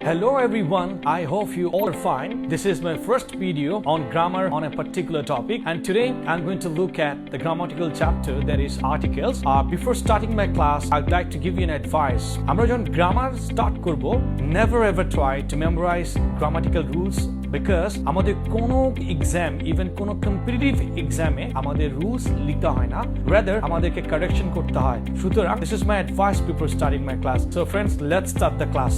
Hello everyone, I hope you all are fine. This is my first video on grammar on a particular topic, and today I'm going to look at the grammatical chapter, that is articles. Before starting my class, I'd like to give you an advice. আমরা যখন grammar start করব, never ever try to memorize grammatical rules because আমাদের কোনো exam, even কোনো competitive এক্সামে আমাদের rules লিখতে হয় না, rather আমাদেরকে কারেকশন করতে হয়। সুতরাং this is my advice before starting my class. So friends, let's start the class.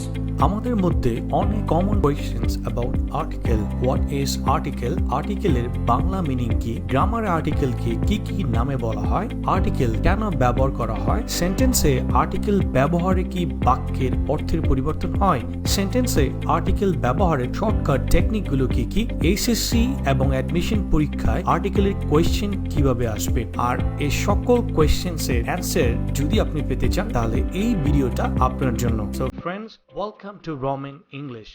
আমাদের মধ্যে অনেক common questions about article. What is article, আর্টিকেলের বাংলা মিনিং কি, গ্রামারে আর্টিকেলকে কি কি নামে বলা হয়, আর্টিকেল কেন ব্যবহার করা হয়, সেন্টেন্সে আর্টিকেল ব্যবহারে কি বাক্যের অর্থের পরিবর্তন হয়, সেন্টেন্সে আর্টিকেল ব্যবহারের শর্টকাট টেকনিকগুলো কি কি, এইচএসসি এবং অ্যাডমিশন পরীক্ষায় আর্টিকেলের কোয়েশ্চেন কিভাবে আসবে, আর এই সকল কোয়েশ্চেন্সের অ্যান্সার যদি আপনি পেতে চান তাহলে এই ভিডিওটা আপনার জন্য। So friends, welcome to Roman English.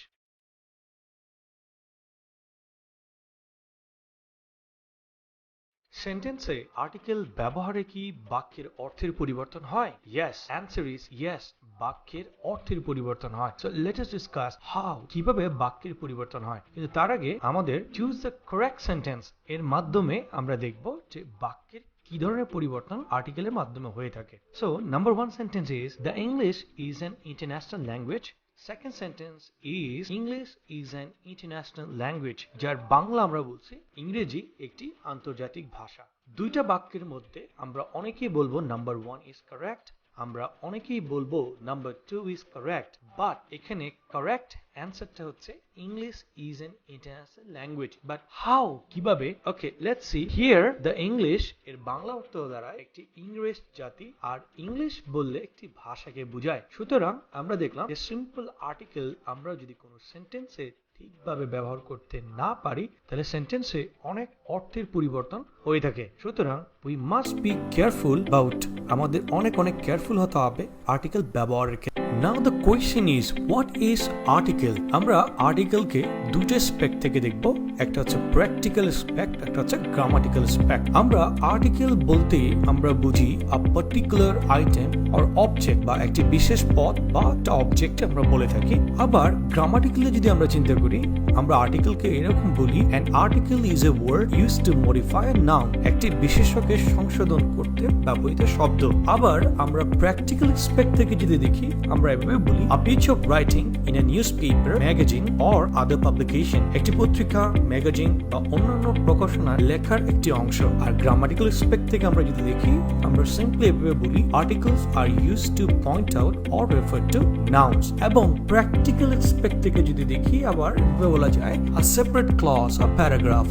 সেন্টেন্সে আর্টিকেল ব্যবহারে কি বাক্যের অর্থের পরিবর্তন হয়? Yes, answer is yes, বাক্যের অর্থের পরিবর্তন হয়। So let us discuss how, কিভাবে বাক্যের পরিবর্তন হয়। কিন্তু তার আগে আমাদের choose the correct sentence এর মাধ্যমে আমরা দেখব যে বাক্যের কি ধরনের পরিবর্তন আর্টিকেলের মাধ্যমে হয়ে থাকে। So number one sentence is the English is an international language. Second sentence is English is an international language. যার বাংলা আমরা বলছি ইংরেজি একটি আন্তর্জাতিক ভাষা। দুইটা বাক্যের মধ্যে আমরা অনেকেই বলবো নাম্বার 1 is correct, আমরা অনেকেই বলবো নাম্বার 2 is correct, বাট এখানে কারেক্ট অ্যান্সারটা হচ্ছে English is an international language. But how, কিভাবে? Okay, let's see here. The English এর বাংলা অর্থ দ্বারা একটি ইংরেজ জাতি, আর ইংলিশ বললে একটি ভাষাকে বোঝায়। সুতরাং আমরা দেখলাম যে সিম্পল আর্টিকেল আমরা যদি কোনো সেন্টেন্সে ঠিকভাবে ব্যবহার করতে না পারি তাহলে সেন্টেন্সে অনেক অর্থের পরিবর্তন হয়ে থাকে। সুতরাং we must be careful about, আমাদের অনেক কেয়ারফুল হতে হবে আর্টিকেল ব্যবহারের ক্ষেত্রে। Now the question is what is article? আমরা আর্টিকেলকে দুটো অ্যাসপেক্ট থেকে দেখব, একটা হচ্ছে প্র্যাকটিক্যাল অ্যাসপেক্ট, একটা হচ্ছে গ্রামাটিক্যাল অ্যাসপেক্ট। আমরা আর্টিকেল বলতে আমরা বুঝি আ পার্টিকুলার আইটেম অর অবজেক্ট, বা একটি বিশেষ পদ বা একটা অবজেক্ট আমরা বলে থাকি। আবার গ্রামাটিক্যালি যদি আমরা চিন্তা করি, আমরা আর্টিকেলকে এরকম বলি an article is a word used to modify a noun, একটি বিশেষ্যকে সংশোধন করতে ব্যবহৃত শব্দ। আবার আমরা প্র্যাকটিক্যাল অ্যাসপেক্ট থেকে যদি দেখি, আমরা এভাবে বলি a piece of writing in a newspaper, magazine or other publication, একটি পত্রিকা, ম্যাগাজিন বা অন্যান্য প্রকাশনার লেখার একটি অংশ। আর গ্রামাটিক্যাল অ্যাসপেক্ট থেকে আমরা যদি দেখি, আমরা সিম্পলি এভাবে বলি articles are used to point out or refer to nouns। এবং প্র্যাকটিক্যাল অ্যাসপেক্ট থেকে যদি দেখি, আবার এভাবে বলা যায় a separate clause, a paragraph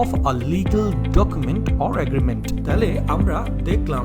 of a legal document or agreement। তাহলে আমরা দেখলাম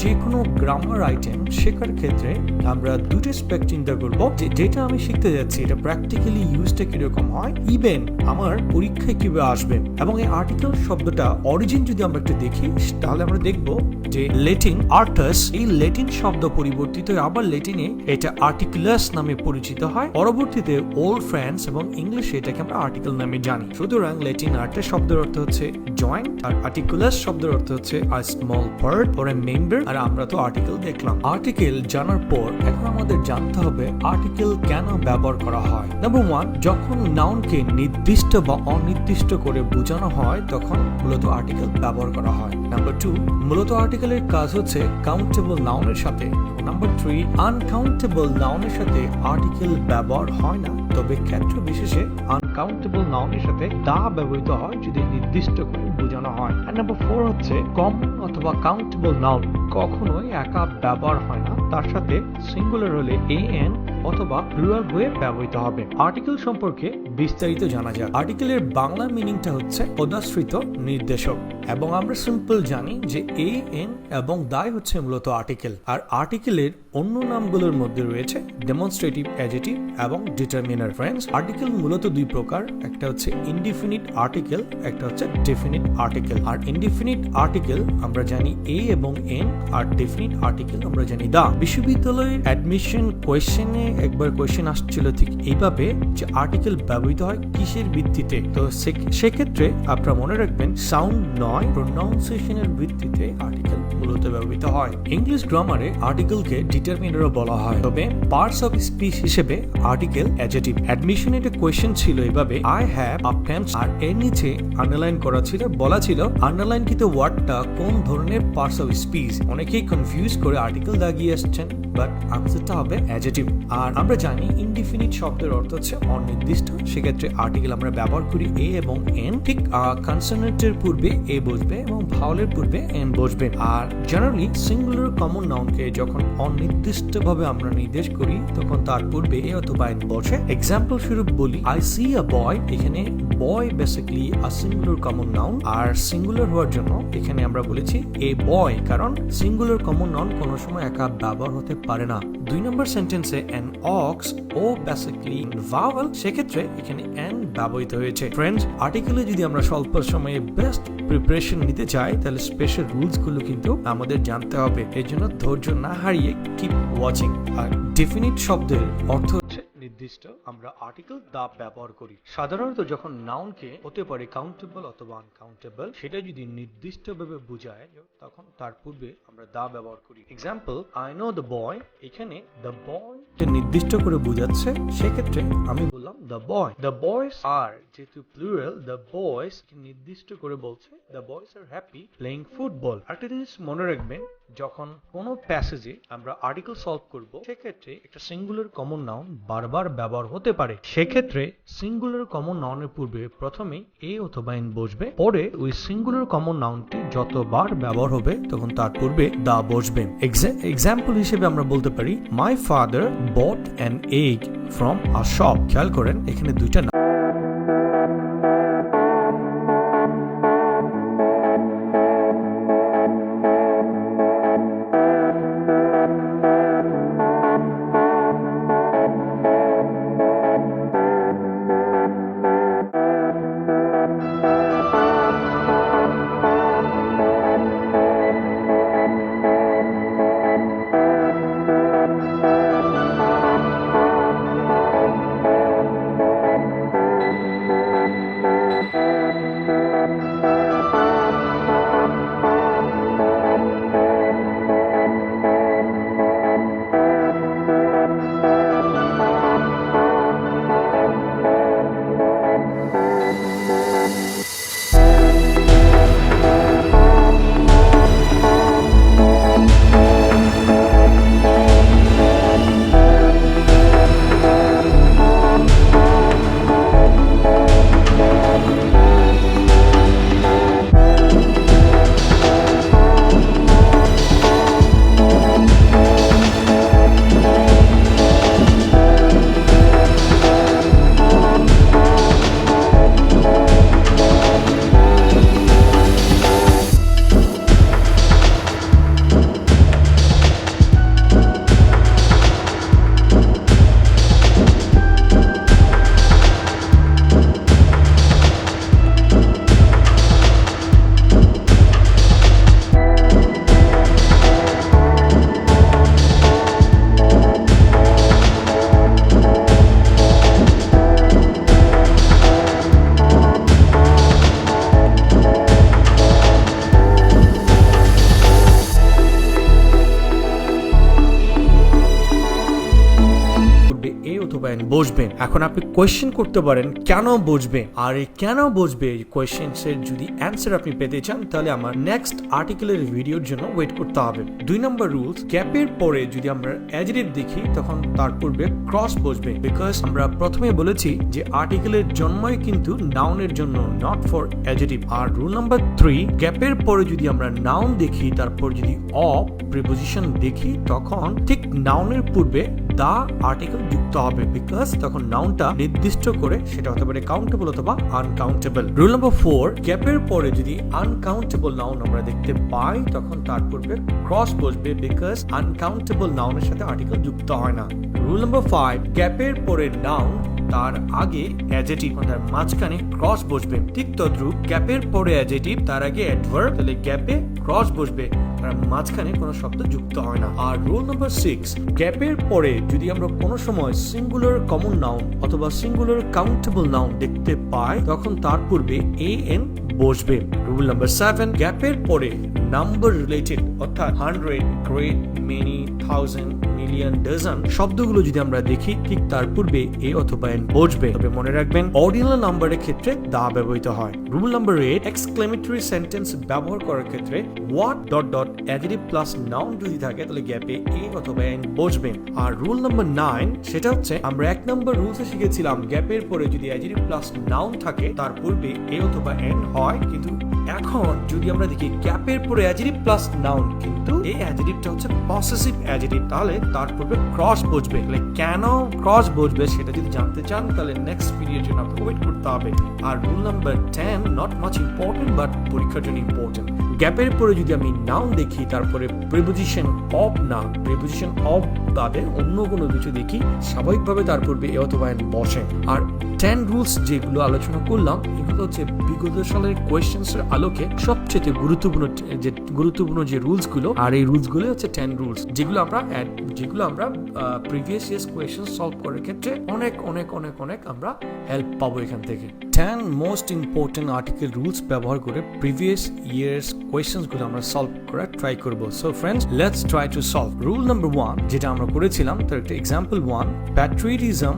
যে কোনো গ্রামার আইটেম শেখার ক্ষেত্রে আমরা দুটো অ্যাসপেক্ট চিন্তা করব, যেটা আমি শিখতে যাচ্ছি এটা প্র্যাকটিক্যালি ইউজটা কিরকম হয়, ইভেন আমার পরীক্ষায় কিভাবে আসবে। এবং এই আর্টিকেল শব্দটা অরিজিন যদি আমরা একটু দেখি, তাহলে আমরা দেখব যে ল্যাটিন আর্টাস, এই ল্যাটিন শব্দ পরিবর্তিত আবার ল্যাটিনে এটা আর্টিকুলাস নামে পরিচিত হয়। পরবর্তীতে ওল্ড ফ্রান্স এবং ইংলিশে এটাকে আমরা আর্টিকেল নামে জানি। সুতরাং ল্যাটিন আর্টাস শব্দের অর্থ হচ্ছে জয়েন্ট, আর আর্টিকুলাস শব্দের অর্থ হচ্ছে a small part or a member. আর আমরা তো আর্টিকেল দেখলাম। আর্টিকেল জানার পর এখন আমাদের জানতে হবে আর্টিকেল কেন ব্যবহার করা হয়। নাম্বার 1, যখন নাউনকে নির্দিষ্ট বা অনির্দিষ্ট করে বোঝানো হয় তখন মূলত আর্টিকেল ব্যবহার করা হয়। নাম্বার 2, মূলত আর্টিকেলের কাজ হচ্ছে কাউন্টেবল নাউনের সাথে। নাম্বার 3, আনকাউন্টেবল নাউনের সাথে আর্টিকেল ব্যবহার হয় না, তবে ক্ষেত্র বিশেষে আনকাউন্টেবল নাউনের সাথে দা ব্যবহৃত হয় যদি নির্দিষ্ট করে বোঝানো হয়। আর নাম্বার 4 হচ্ছে কমন অথবা কাউন্টেবল নাউন কখনোই একা ব্যবহার হয় না, তার সাথে সিঙ্গুলার হলে an অথবা প্লুরাল হয়ে ব্যবহৃত হবে। আর্টিকেল সম্পর্কে বিস্তারিত জানা যাক। আর্টিকেলের বাংলা মিনিংটা হচ্ছে পদাশ্রিত নির্দেশক, এবং আমরা সিম্পল জানি যে an এবং দায় হচ্ছে মূলত আর্টিকেল। আর আর্টিকেলের অন্য নামগুলোর মধ্যে রয়েছে ডেমনস্ট্রেটিভ অ্যাডজেক্টিভ এবং ডিটারমিনার। ফ্রেন্ডস, আর্টিকেল মূলত দুই প্রকার, প্রকার, একটা হচ্ছে ইনডিফিনিট আর্টিকেল, একটা হচ্ছে ডেফিনিট আর্টিকেল। আর ইনডিফিনিট আর্টিকেল আমরা জানি এ এবং এন, আর ডেফিনিট আর্টিকেল আমরা জানি দা। বিশ্ববিদ্যালয়ের অ্যাডমিশন কোয়েশ্চেনে একবার কোয়েশ্চেন আসছিল ঠিক এইভাবে যে আর্টিকেল ব্যবহৃত হয় কিসের ভিত্তিতে। তো সেক্ষেত্রে আপনারা মনে রাখবেন সাউন্ড নয়, প্রোনাউন্সিয়েশনের ভিত্তিতে আর্টিকেল মূলত ব্যবহৃত হয়। ইংলিশ গ্রামারে আর্টিকেলকে ডিটারমিনারও বলা হয়, তবে পার্টস অফ স্পিচ হিসেবে আর্টিকেল অ্যাডজেক্টিভ। অ্যাডমিশনে একটা কোয়েশ্চেন ছিল এইভাবে, আই হ্যাভ আ পেন্সিল, আর এর নিচে আন্ডারলাইন করা ছিল, বলা ছিল আন্ডারলাইনকৃত ওয়ার্ডটা কোন ধরনের পার্টস অফ স্পিচ। অনেকেই কনফিউজ করে আর্টিকেল দাগিয়ে আসছেন, বাট আনসারটা হবে অ্যাডজেক্টিভ। আর আমরা জানি ইনডিফিনিট শব্দের অর্থ হচ্ছে অনির্দিষ্ট, সেক্ষেত্রে আর্টিকেল আমরা ব্যবহার করি এ এবং এন। ঠিক কনসোনেন্টের পূর্বে এ বসবে এবং ভাওয়ালের পূর্বে এন বসবে। আর জেনারেলি সিঙ্গুলার কমন নাউনকে যখন অনির্দিষ্টভাবে আমরা নির্দেশ করি তখন তার পূর্বে এ অথবা এন বসে। এক্সাম্পল স্বরূপ বলি, আই সি আ বয়, এখানে boy basically a singular common noun, আর সিঙ্গুলার হওয়ার জন্য এখানে আমরা বলেছি এ বয়, কারণ সিঙ্গুলার কমন নাউন কোনো সময় একা ব্যবহার হতে পারে না। 2 নম্বর সেন্টেন্সে অ্যান অক্স, ও বেসিক্যালি ভাওয়াল, সেক্ষেত্রে এখানে এন ব্যবহৃত হয়েছে। ফ্রেন্ডস, আর্টিকেলে যদি আমরা স্বল্প সময়ে বেস্ট প্রিপারেশন নিতে চাই তাহলে স্পেশাল রুলস গুলো কিন্তু আমাদের জানতে হবে। এর জন্য ধৈর্য না হারিয়ে কিপ ওয়াচিং। আর ডেফিনিট শব্দের অর্থ হচ্ছে নির্দিষ্ট, আমরা আর্টিকেল দা ব্যবহার করি সাধারণত যখন নাউনকে হতে পারে কাউন্টেবল অথবা আনকাউন্টেবল, সেটা যদি নির্দিষ্টভাবে বোঝায় তখন তার পূর্বে আমরা দা ব্যবহার করি। Example, I know the boy, এখানে দ্য বয় নির্দিষ্ট করে বোঝাচ্ছে, সেক্ষেত্রে আমি বললাম দ্য বয়। দ্য বয়স আর, যেহেতু প্লুরাল, দ্য বয়স নির্দিষ্ট করে বলছে দ্য বয়স আর হ্যাপি প্লেইং ফুটবল। একটা জিনিস মনে রাখবেন, যখন কোনো প্যাসেজে আমরা আর্টিকেল সলভ করব সেক্ষেত্রে একটা সিঙ্গুলার কমন নাউন বারবার ব্যবহার হতে পারে। সেক্ষেত্রে সিঙ্গুলার কমন নাউনের পূর্বে প্রথমে এ অথবা এন বসবে, পরে ওই সিঙ্গুলার কমন নাউনটি যতবার ব্যবহার হবে তখন তার পূর্বে দা বসবে। এক্সাম্পল হিসেবে আমরা বলতে পারি, my father bot an egg from a shop. খেয়াল করেন এখানে দুইটা বসবে। এখন আপনি কোয়েশ্চেন করতে পারেন কেন বসবে, আর এই কেন বসবে কোয়েশ্চেন্স এর যদি অ্যান্সার আপনি পেতে চান তাহলে আমার নেক্সট আর্টিকেলের ভিডিওর জন্য ওয়েট করতে হবে। 2 নম্বর রুলস, গ্যাপের পরে যদি আমরা অ্যাডজেক্টিভ দেখি তখন তার পূর্বে ক্রস বসবে, বিকজ আমরা প্রথমে বলেছি যে আর্টিকেলের জন্মই কিন্তু নাউনের জন্য, নট ফর অ্যাডজেক্টিভ। আর রুল নাম্বার 3, গ্যাপের পরে যদি আমরা নাউন দেখি তারপর যদি অফ প্রিপোজিশন দেখি তখন ঠিক নাউনের পূর্বে দা আর্টিকেল যুক্ত হবে, বিকজ তখন নাউনটা নির্দিষ্ট করে সেটা হতে পারে কাউন্টেবল অথবা আনকাউন্টেবল। রুল নাম্বার 4, গ্যাপের পরে যদি আনকাউন্টেবল নাউন আমরা দেখতে পাই তখন তার পূর্বে ক্রস বসবে, বিকজ আনকাউন্টেবল নাউনের সাথে আর্টিকেল যুক্ত হয় না। রুল নাম্বার 5, গ্যাপের পরে নাউন তার আগে অ্যাডজেক্টিভ, তার মাঝখানে ক্রস বসবে। ঠিক তদ্রুপ গ্যাপের পরে অ্যাডজেক্টিভ, তার আগে অ্যাডভার্ব, তাহলে গ্যাপে ক্রস বসবে আর মাঝখানে কোনো শব্দ যুক্ত হয় না। আর রুল নাম্বার 6, গ্যাপের পরে যদি আমরা কোনো সময় সিঙ্গুলার কমন নাউন অথবা সিঙ্গুলার কাউন্টেবল নাউন দেখতে পাই তখন তার পূর্বে an বসবে। রুল নাম্বার 7, গ্যাপের পরে নাম্বার রিলেটেড অর্থাৎ 100, great, many, thousand, million, dozen শব্দগুলো যদি আমরা দেখি ঠিক তার পূর্বে এ অথবা এন বসবে। তবে মনে রাখবেন অর্ডিনাল নাম্বারের ক্ষেত্রে দা ব্যবহৃত হয়। রুল নাম্বার 8, এক্সক্লেমেটরি সেন্টেন্স ব্যবহার করার ক্ষেত্রে what dot dot adjective plus noun যদি থাকে তাহলে গ্যাপে এ অথবা এন বসবে। আর রুল নাম্বার 9, সেটা হচ্ছে আমরা 1 নম্বর রুলসে শিখেছিলাম গ্যাপের পরে যদি অ্যাডজেক্টিভ প্লাস নাউন থাকে তার পূর্বে এ অথবা এন হয়, কিন্তু এখন যদি আমরা দেখি গ্যাপের পরে অ্যাডজেক্টিভ প্লাস নাউন কিন্তু এই অ্যাডজেক্টিভটা হচ্ছে পসেসিভ অ্যাডজেক্টিভ, তাহলে তার পূর্বে ক্রস বসবে। তাহলে কেন ক্রস বসবে সেটা যদি জানতে চান তাহলে নেক্সট ভিডিওর জন্য আপনাকে ওয়েট করতে হবে। আর rule number 10, not much important but পরীক্ষার জন্য ইম্পর্টেন্ট, গ্যাপের পরে যদি আমি নাউন দেখি তারপরে প্রিপোজিশন অফ না প্রিপোজিশন অফ বাদে অন্য কোনো কিছু দেখি স্বাভাবিকভাবে তার পূর্বে এ অথবা এন বসে। আর 10 রুলস যেগুলো আলোচনা করলাম এগুলো হচ্ছে বিগত সালের কোয়েশ্চেন্স এর আলোকে সবচেয়ে গুরুত্বপূর্ণ যে রুলস গুলো, আর এই রুলস গুলো হচ্ছে 10 রুলস যেগুলো আমরা প্রিভিয়াস ইয়ার্স কোয়েশ্চেন সলভ করার ক্ষেত্রে অনেক আমরা হেল্প পাবো এখান থেকে। 10 মোস্ট ইম্পর্টেন্ট আর্টিকেল রুলস ব্যবহার করে প্রিভিয়াস ইয়ার্স কোয়েশ্চেন্স গুলো আমরা সলভ করার ট্রাই করব। So friends, let's try to solve. Rule number 1 যেটা আমরা করেছিলাম তার একটা example 1, patriotism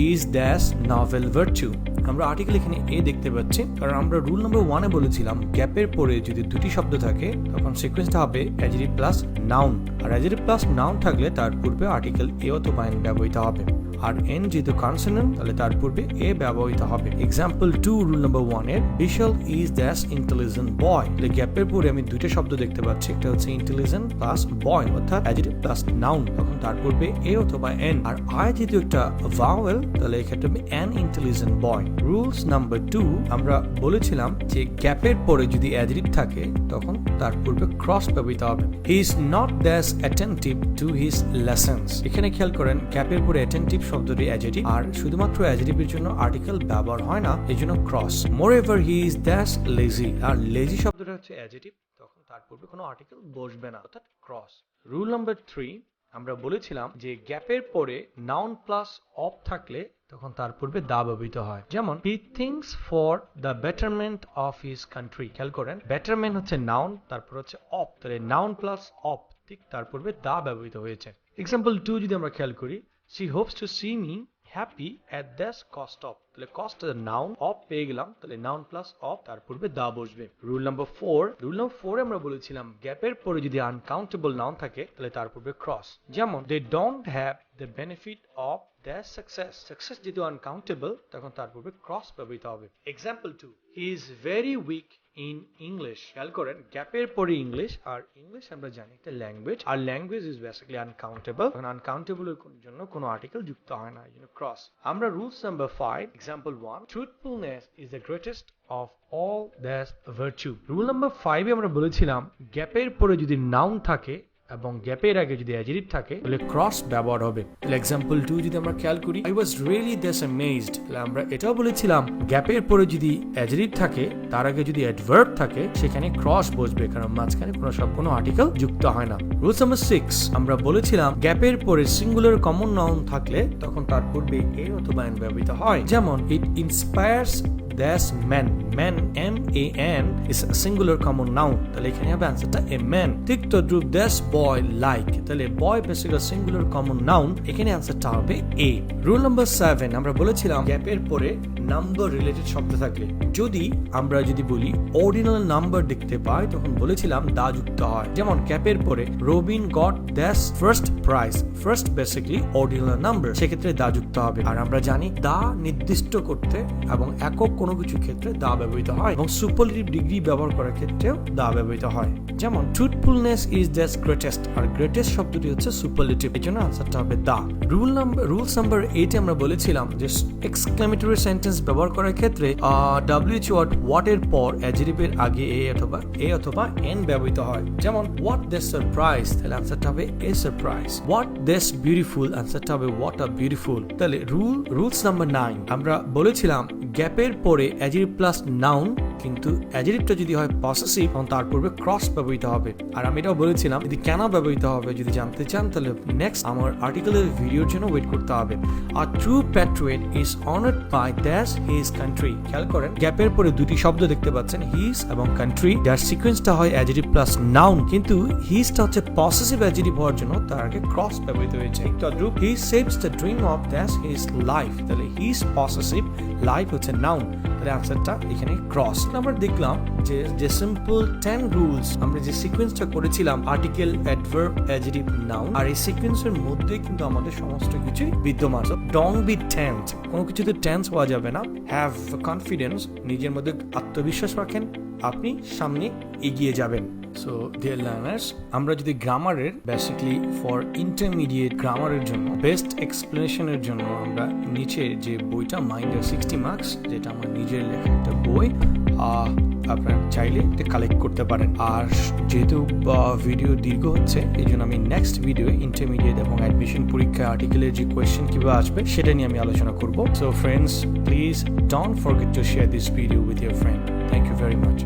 is dash novel virtue. আমরা আর্টিকেল এখানে এ দেখতে পাচ্ছি কারণ আমরা রুল নাম্বার 1 এ বলেছিলাম গ্যাপের পরে যদি দুটি শব্দ থাকে তখন সিকোয়েন্সটা হবে অ্যাডজেক্টিভ প্লাস নাউন, আর অ্যাডজেক্টিভ প্লাস নাউন থাকলে তার পূর্বে আর্টিকেল এ অথবা এন ব্যবহৃত হবে। আর এন যেহেতু কনসোনেন্ট তাহলে তার পূর্বে এ ব্যবহৃত হবে। এক্সাম্পল 2 রুল নাম্বার 1 এর, বিশাল ইজ দ্যাশ ইন্টেলিজেন্ট বয়। তাহলে গ্যাপের পরে আমি দুইটা শব্দ দেখতে পাচ্ছি, একটা হচ্ছে ইন্টেলিজেন্ট প্লাস বয় অর্থাৎ অ্যাডজেক্টিভ প্লাস নাউন, তখন তার পূর্বে এ অথবা এন। আর আই যেহেতু একটা ভাওয়েল তাহলে এক্ষেত্রে আমি an intelligent boy. Rules number 2, আমরা বলেছিলাম যে গ্যাপের পরে যদি অ্যাডজেক্টিভ থাকে তখন তার পূর্বে ক্রস ব্যবহৃত হবে। হি ইজ নট দ্যাশ অ্যাটেন্টিভ টু হিজ লেসন্স। এখানে খেয়াল করেন গ্যাপের পরে অ্যাটেন্টিভ শব্দটি অ্যাডজেক্টিভ, আর শুধুমাত্র অ্যাডজেক্টিভের জন্য আর্টিকেল ব্যবহার হয় না, এই জন্য ক্রস। মোরএভার হি ইজ দ্যাশ লেজি, আর লেজি শব্দটা হচ্ছে অ্যাডজেক্টিভ, তখন তার পূর্বে কোনো আর্টিকেল বসবে না, অর্থাৎ ক্রস। রুল নাম্বার 3, আমরা বলেছিলাম যে গ্যাপের পরে নাউন প্লাস অফ থাকলে তখন তার পূর্বে দা ব্যবহৃত হয়। যেমন he thinks for the betterment of his country. খেয়াল করেন বেটারমেন্ট হচ্ছে নাউন, তারপর হচ্ছে অফ, তাহলে নাউন প্লাস অফ ঠিক তার পূর্বে দা ব্যবহৃত হয়েছে। এক্সাম্পল 2 যদি আমরা খেয়াল করি, she hopes to see me happy at this cost of, তাহলে cost এর নাউন, অফ পেয়ে গেলাম তাহলে নাউন প্লাস অফ তার পূর্বে দা বসবে। রুল নাম্বার 4 আমরা বলেছিলাম গ্যাপের পরে যদি আনকাউন্টেবল নাউন থাকে তাহলে তার পূর্বে ক্রস। যেমন they don't have the benefit of their success যেহেতু আনকাউন্টেবল তখন তার পূর্বে ক্রস ব্যবহৃত হবে। Example 2, he is very weak in English। খেয়াল করেন গ্যাপের পরে ইংলিশ, আর ইংলিশ আমরা জানি একটা ল্যাঙ্গুয়েজ, আর ল্যাঙ্গুয়েজ ইজ বেসিক্যালি আনকাউন্টেবল, কারণ আনকাউন্টেবল এর জন্য কোনো আর্টিকেল যুক্ত হয় না, এই জন্য ক্রস। আমরা rules number 5, example 1, truthfulness is the greatest of all that's virtue. Rule number 5 আমরা বলেছিলাম গ্যাপের পরে যদি নাউন থাকে এবং গ্যাপের আগে যদি অ্যাডজেক্টিভ থাকে তাহলে ক্রস ব্যবহার হবে। এক্সাম্পল 2 যদি আমরা খেয়াল করি, আই ওয়াজ রিয়েলি দ্যাশ অ্যামেজড, তাহলে আমরা এটাও বলেছিলাম গ্যাপের পরে যদি অ্যাডজেক্টিভ থাকে তার আগে যদি অ্যাডভার্ব থাকে সেখানে ক্রস বসবে, কারণ মাঝখানে কোনো আর্টিকেল যুক্ত হয় না। রুলস নাম্বার 6, আমরা বলেছিলাম গ্যাপের পরে সিঙ্গুলার কমন নাউন থাকলে তখন তার পূর্বে এ অথবা এন ব্যবহৃত হয়। যেমন ইট ইন্সপায়ার্স দ্যাশ man, man M-A-N is a singular common noun, তাহলে এখানে হবে অ্যান্সারটা এ ম্যান। ঠিক তদ্রুপ দ্যাশ বয় লাইক, তাহলে বয় বেসিক্যালি সিঙ্গুলার কমন নাউন, এখানে অ্যান্সারটা হবে এ। রুল নাম্বার 7, আমরা বলেছিলাম গ্যাপের পরে নাম্বার রিলেটেড শব্দ থাকলে আমরা যদি বলি অর্ডিনাল নাম্বার দেখতে পাই তখন বলেছিলাম দা যুক্ত হয়। যেমন গ্যাপের পরে রবিন গট দ্যাশ first prize, first basically ordinal number, সেক্ষেত্রে দা যুক্ত হবে। আর আমরা জানি দা নির্দিষ্ট করতে এবং একক কোনো কিছু ক্ষেত্রে দা ব্যবহৃত হয়, এবং সুপারলেটিভ ডিগ্রি ব্যবহার করার ক্ষেত্রেও দা ব্যবহৃত হয়। যেমন ট্রুথফুলনেস ইজ দ্যাশ গ্রেটেস্ট, আর গ্রেটেস্ট শব্দটি হচ্ছে সুপারলেটিভ, এর জন্য আনসারটা হবে দা। রুলস নাম্বার 8 আমরা বলেছিলাম যে এক্সক্লেমেটরি সেন্টেন্স সেন্টেন্স ব্যবহার করার ক্ষেত্রে WH ওয়াট এর পর অ্যাডজেক্টিভের আগে এ অথবা এন ব্যবহৃত হয়। যেমন হোয়াট দিস সারপ্রাইজ, তাহলে আনসারটা হবে এ সারপ্রাইজ। হোয়াট দিস বিউটিফুল, আনসারটা হবে হোয়াট আ বিউটিফুল। তাহলে রুলস নাম্বার 9, আমরা বলেছিলাম গ্যাপের পরে অ্যাডজেক্টিভ প্লাস নাউন, কিন্তু অ্যাডজেক্টিভটা যদি হয় পসেসিভ তখন তার পূর্বে ক্রস ব্যবহৃত হবে। আর আমি এটাও বলেছিলাম যদি কেন ব্যবহৃত হবে যদি জানতে চান তাহলে নেক্সট আমার আর্টিকেলের ভিডিওর জন্য ওয়েট করতে হবে। আর true patriot is honoured by dash his country. খেয়াল করেন গ্যাপের পরে দুটি শব্দ দেখতে পাচ্ছেন, হিজ এবং কান্ট্রি, যার সিকোয়েন্সটা হয় অ্যাডজেক্টিভ প্লাস নাউন, কিন্তু হিজটা হচ্ছে পসেসিভ অ্যাডজেক্টিভ হওয়ার জন্য তার আগে ক্রস ব্যবহৃত হয়েছে। তদ্রূপ হি সেভস দ্য ড্রিম অফ দ্যাশ হিজ লাইফ, তাহলে হিজ পসেসিভ, লাইফ হচ্ছে নাউন, তাহলে আনসারটা এখানে ক্রস। আমরা দেখলাম যে সিম্পল 10 রুলস আমরা যে সিকোয়েন্সটা করেছিলাম আর্টিকেল, অ্যাডভার্ব, অ্যাডজেক্টিভ, নাউন, আর এই সিকোয়েন্সের মধ্যে কিন্তু আমাদের সমস্ত কিছু বিদ্যমান। ডোন্ট বি টেন্স, কোনো কিছুতে টেন্স হওয়া যাবে না। হ্যাভ কনফিডেন্স, নিজের মধ্যে আত্মবিশ্বাস রাখেন, আপনি সামনে এগিয়ে যাবেন। সো ডিয়ার লার্নার্স, আমরা যদি গ্রামারের বেসিক্যালি ফর ইন্টারমিডিয়েট গ্রামারের জন্য বেস্ট এক্সপ্লেনেশনের জন্য আমরা নিচে যে বইটা মাইন্ডের 60 মার্কস, যেটা আমার নিজের লেখা একটা বই, আপনারা চাইলে এটা কালেক্ট করতে পারেন। আর যেহেতু ভিডিও দীর্ঘ হচ্ছে এই জন্য আমি নেক্সট ভিডিও ইন্টারমিডিয়েট এবং অ্যাডমিশন পরীক্ষা আর্টিকেলের যে কোয়েশ্চেন কিভাবে আসবে সেটা নিয়ে আমি আলোচনা করব। So friends, please don't forget to share this video with your friend. Thank you very much.